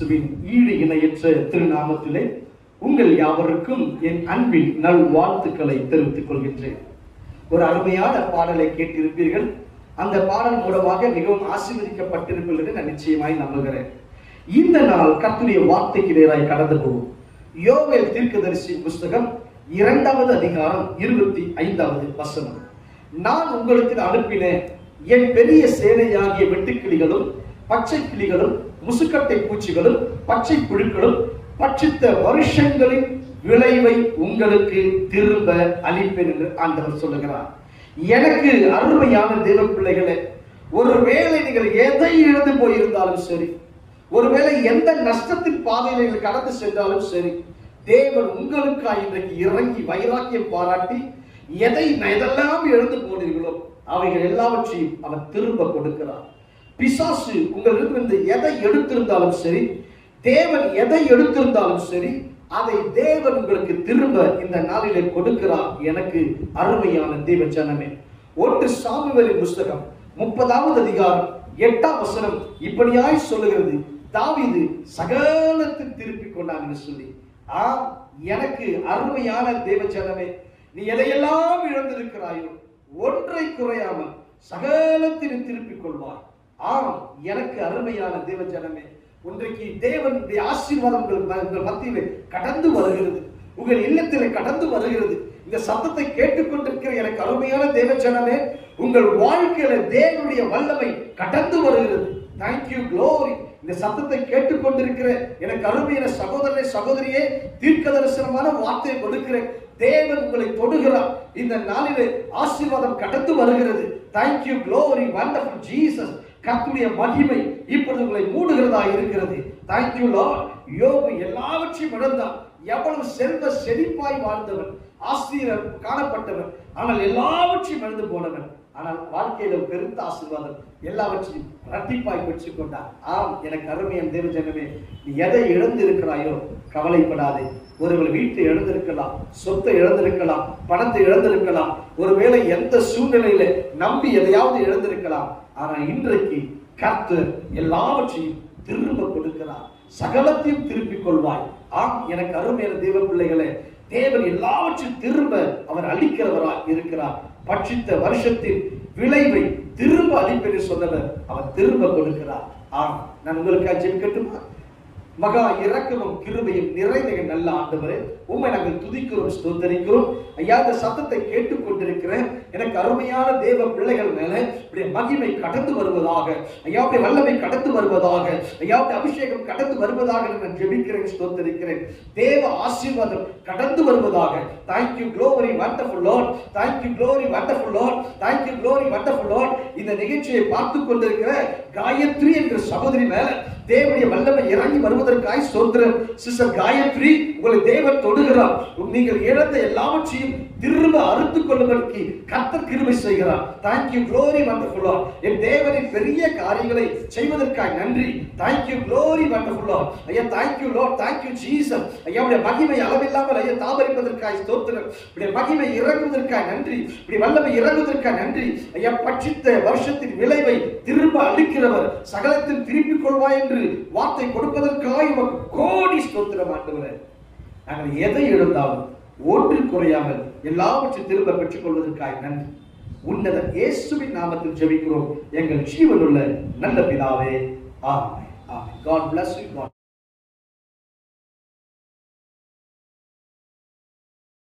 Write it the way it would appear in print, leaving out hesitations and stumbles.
கிறிஸ்துவின் ஈடு இணையற்ற திருநாமத்திலே உங்கள் யாவருக்கும் என் அன்பின் நல் வாழ்த்துக்களை தெரிவித்துக் கொள்கின்றேன். ஒரு அருமையான பாடலை கேட்டிருப்பீர்கள். அந்த பாடல் மூலமாக மிகவும் ஆசீர்வதிக்கப்பட்டிருப்பீர்கள் என்று நான் நிச்சயமாய் நம்புகிறேன். இந்த நாள் கர்த்தருடைய வார்த்தைக்கு நேராய் கடந்து போகும். யோவேல் தீர்க்கதரிசி புஸ்தகம் 2வது அதிகாரம் 25வது வசனம். நான் உங்களுக்கு அனுப்பின என் பெரிய சேனையாகிய வெட்டுக்கிளிகளும் பச்சை கிளிகளும் முசுக்கட்டை பூச்சிகளும் பச்சை புழுக்களும் பட்சித்த வருஷங்களின் விளைவை உங்களுக்கு திரும்ப அளிப்பேன் என்று ஆண்டவர் சொல்லுகிறார். எனக்கு அருமையான தேவ பிள்ளைகளே, ஒருவேளை நீங்கள் எதை இழந்து போயிருந்தாலும் சரி, ஒருவேளை எந்த நஷ்டத்தின் பாதையில் நீங்கள் கடந்து சென்றாலும் சரி, தேவன் உங்களுக்காக இன்றைக்கு இறங்கி வைராக்கியம் பாராட்டி எதெல்லாம் இழந்து போனீர்களோ அவைகள் எல்லாவற்றையும் அவர் திரும்ப கொடுக்கிறார். பிசாசு உங்களுக்கு எதை எடுத்திருந்தாலும் சரி, தேவன் எதை எடுத்திருந்தாலும் சரி, அதை தேவன் உங்களுக்கு திரும்ப இந்த நாளிலே கொடுக்கிறார். எனக்கு அருமையான தேவ ஜனமே, 1 சாமுவேலின் புஸ்தகம் 30வது அதிகாரம் 8ஆம் வசனம் இப்படியாய் சொல்லுகிறது. தாவீது சகலத்தை திருப்பி கொண்டான் என்று சொல்லி. எனக்கு அருமையான தேவ ஜனமே, நீ எதையெல்லாம் இழந்திருக்கிறாயோ ஒன்றை குறையாமல் சகலத்திலும் திருப்பிக் கொள்வார். எனக்கு அருமையான தேவ ஜனமே, இன்றைக்கு தேவனுடைய ஆசீர்வாதம் உங்கள் மத்தியிலே கடந்து வருகிறது, உங்கள் இல்லத்திலே கடந்து வருகிறது. இந்த சத்தத்தை கேட்டுக்கொண்டிருக்கிற எனக்கு அருமையான தேவ ஜனமே, உங்கள் வாழ்க்கையில தேவனுடைய வல்லமை கடந்து வருகிறது. Thank you glory. இந்த சத்தத்தை கேட்டுக்கொண்டிருக்கிற எனக்கு அருமையான சகோதரனே சகோதரியே, தீர்க்க தரிசனமான வார்த்தையை கொடுக்கிறேன். தேவன் உங்களை தொடுகிறார். இந்த நாளிலே ஆசீர்வாதம் கடந்து வருகிறது. Thank you glory wonderful Jesus. கர்த்தருடைய மகிமை இப்பொழுது உங்களை மூடுகிறதா இருக்கிறது. Thank you Lord. யோபு எல்லாவற்றையும் இழந்தான். எவ்வளவு செல்வ செழிப்பாய் வாழ்ந்தவன், ஆசிரியர் காணப்பட்டவன், ஆனால் எல்லாவற்றையும் இழந்து போனவன். ஆனால் வாழ்க்கையில பெருத்த ஆசீர்வாதம் எல்லாவற்றையும் இரட்டிப்பாய் பெற்றுக் கொண்டார். எனக்கு அருமையான தேவ ஜனமே, நீ எதை இழந்து இருக்கிறாயோ கவலைப்படாதே. ஒருவேளை வீட்டை இழந்திருக்கலாம், சொத்தை இழந்திருக்கலாம், பணத்தை இழந்திருக்கலாம், ஒருவேளை எந்த சூழ்நிலையில நம்பி எதையாவது இழந்திருக்கலாம். ஆனா இன்றைக்கு கர்த்தர் எல்லாவற்றையும் திரும்ப கொடுக்கிறார். சகலத்தையும் திருப்பிக் கொள்வாய். எனக்கு அருமையான தேவ பிள்ளைகளே, தேவன் எல்லாவற்றையும் திரும்ப அவர் அளிக்கிறவராய் இருக்கிறார். பட்சித்த வருஷத்தின் விளைவை திரும்ப அளிப்பேன் சொன்னவர் அவர் திரும்ப கொடுக்கிறார். நான் உங்களுக்கு ஜெபிக்கட்டுமா? மகா இரக்கமும் கிருபையும் நிறைந்த நல்ல ஆண்டவரே, உம்மை நாங்கள் துதிக்கிறோம், ஸ்தோத்தரிக்கிறோம். ஐயா, இந்த சத்தத்தை கேட்டுக்கொண்டிருக்கிறேன் எனக்கு அருமையான தேவ பிள்ளைகள் மேல மகிமை கடந்து வருவதாக, ஐயாவுடைய வல்லமை கடந்து வருவதாக, ஐயாவுடைய அபிஷேகம் கடந்து வருவதாக நான் ஜெபிக்கிறேன், ஸ்தோத்தரிக்கிறேன். தேவ ஆசீர்வாதம் கடந்து வருவதாக. Thank you glory wonderful Lord. Thank you glory wonderful Lord. Thank you glory wonderful Lord. இந்த நிகழ்ச்சியை பார்த்து கொண்டிருக்கிற காயத்ரி என்ற சகோதரி மேல தேவனுடைய வல்லமை இறங்கி வருவதற்காய் ஸ்தோத்திரம். சிஸ்டர் காயத்ரி, உங்களை தேவன் தொடுகிறார். நீங்கள் இழந்த எல்லாவற்றையும் திரும்ப அறுத்துக் கொள்ளும்படிக்கு கர்த்தர் கிருபை செய்கிறார். Thank you glory wonderful Lord. என் தேவனின் பெரிய காரியங்களை செய்வதற்காய் நன்றி. Thank you glory wonderful Lord. ஐயா, தேங்க்யூ லார்ட். Thank you Jesus. ஐயா, உடைய மகிமை அளவில்லாமல் ஐயா தாபரிப்பதற்காய் ஸ்தோத்திரம். உடைய மகிமை இறங்குவதற்காய் நன்றி. இப்படி வல்லமை இறங்குவதற்காய் நன்றி. ஐயா, பட்சித்த வருஷத்தின் விளைவை திரும்ப அளிக்கிறவர், சகலத்தில் திருப்பிக் கொள்வாய் என்று வார்த்தை கொடுப்பதற்காக உமக்கு கோடி ஸ்தோத்திரம் ஆண்டவரே. நாங்கள் எதை இழந்தாலும் ஒன்று குறையாமல் எல்லாவற்றையும் திரும்ப பெற்றுக் கொள்வதற்காக நன்றி. உன்னத இயேசுவின் நாமத்தில் ஜெபிக்கிறோம் எங்கள் ஜீவனுள்ள நல்ல பிதாவே. ஆமென். ஆமென். God bless you.